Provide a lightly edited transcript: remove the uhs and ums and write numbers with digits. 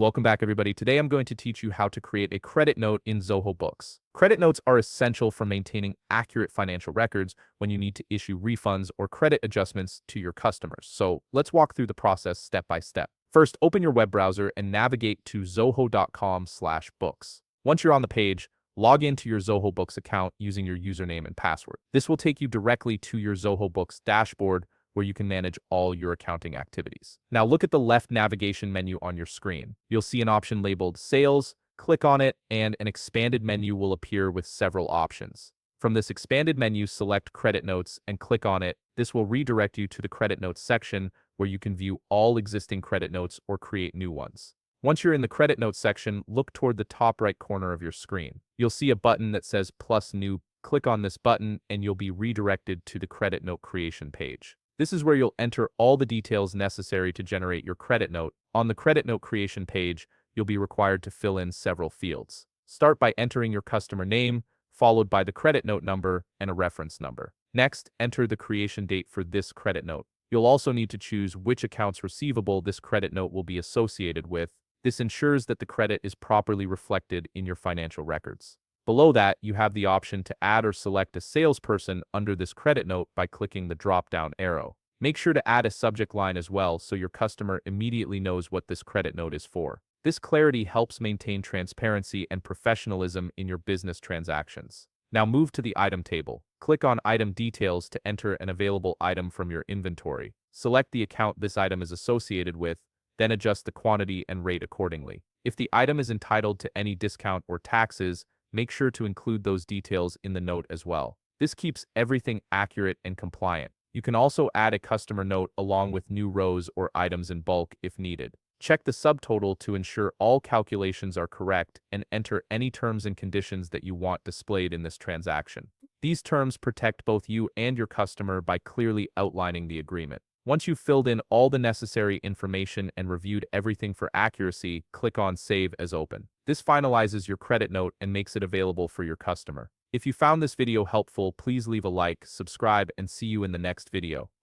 Welcome back, everybody. Today I'm going to teach you how to create a credit note in Zoho Books. Credit notes are essential for maintaining accurate financial records when you need to issue refunds or credit adjustments to your customers. So let's walk through the process step by step. First, open your web browser and navigate to zoho.com/books. Once you're on the page, log into your Zoho Books account using your username and password. This will take you directly to your Zoho Books dashboard, where you can manage all your accounting activities. Now look at the left navigation menu on your screen. You'll see an option labeled Sales. Click on it and an expanded menu will appear with several options. From this expanded menu, select Credit Notes and click on it. This will redirect you to the Credit Notes section, where you can view all existing credit notes or create new ones. Once you're in the Credit Notes section, look toward the top right corner of your screen. You'll see a button that says Plus New. Click on this button and you'll be redirected to the Credit Note creation page. This is where you'll enter all the details necessary to generate your credit note. On the credit note creation page, you'll be required to fill in several fields. Start by entering your customer name, followed by the credit note number and a reference number. Next, enter the creation date for this credit note. You'll also need to choose which accounts receivable this credit note will be associated with. This ensures that the credit is properly reflected in your financial records. Below that, you have the option to add or select a salesperson under this credit note by clicking the drop-down arrow. Make sure to add a subject line as well so your customer immediately knows what this credit note is for. This clarity helps maintain transparency and professionalism in your business transactions. Now move to the item table. Click on Item Details to enter an available item from your inventory. Select the account this item is associated with, then adjust the quantity and rate accordingly. If the item is entitled to any discount or taxes, make sure to include those details in the note as well. This keeps everything accurate and compliant. You can also add a customer note along with new rows or items in bulk if needed. Check the subtotal to ensure all calculations are correct and enter any terms and conditions that you want displayed in this transaction. These terms protect both you and your customer by clearly outlining the agreement. Once you've filled in all the necessary information and reviewed everything for accuracy, click on Save as Open. This finalizes your credit note and makes it available for your customer. If you found this video helpful, please leave a like, subscribe, and see you in the next video.